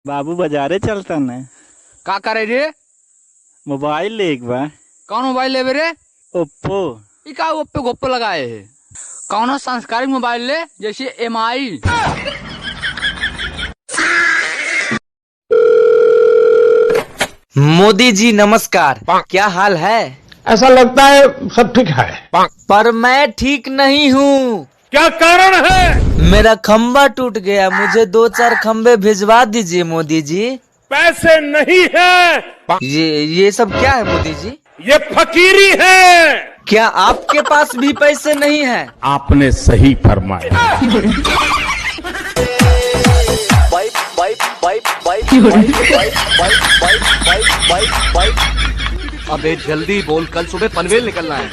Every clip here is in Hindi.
बाबू बाजारे चलता न। का करे रे? मोबाइल ले एक बार। कौन मोबाइल लेबे रे? ओप्पो। ई का ओप्पो गोप्पो लगाए है? कौनो संस्कारिक मोबाइल ले, जैसे एमआई। मोदी जी नमस्कार। क्या हाल है? ऐसा लगता है सब ठीक है। पर मैं ठीक नहीं हूँ। क्या कारण है? मेरा खंबा टूट गया, मुझे 2-4 खंबे भिजवा दीजिए मोदी जी। पैसे नहीं है। ये सब क्या है मोदी जी? ये फकीरी है। क्या आपके पास भी पैसे नहीं है? आपने सही फरमाया। अबे जल्दी बोल, कल सुबह पनवेल निकलना है।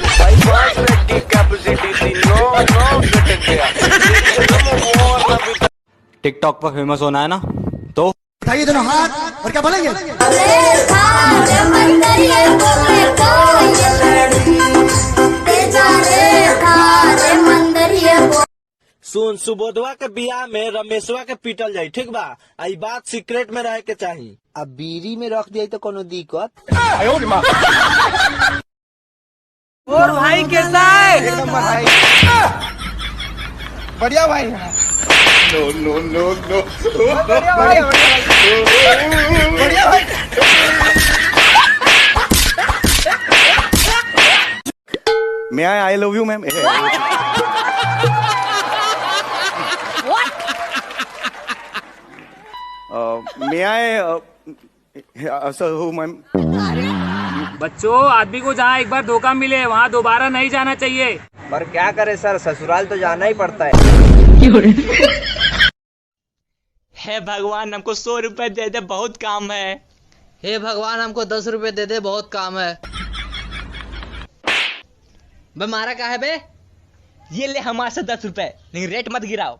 टिकटॉक पर फेमस होना है ना, तो उठाइए दोनों हाथ और क्या बोलेंगे? सुन, सुबोधवा के बियाह में रमेशवा के पीटल जाई, ठीक बा? आई बात सीक्रेट में रहे के चाहिए। अब बीड़ी में रख दिया तो कोनो दिक्कत। और भाई कैसा है? एकदम भाई बढ़िया भाई। नो नो नो नो बढ़िया भाई, बढ़िया भाई। मैं आई लव यू मैम। मैं आए मैम। बच्चों, आदमी को जहाँ एक बार धोखा मिले वहाँ दोबारा नहीं जाना चाहिए। पर क्या करे सर, ससुराल तो जाना ही पड़ता है। हे भगवान, हमको 100 रुपए दे दे, बहुत काम है। हे भगवान, हमको 10 रुपए दे दे, बहुत काम है। बे मारा का है बे? ये ले हमारे से 10 रुपए, लेकिन रेट मत गिराओ।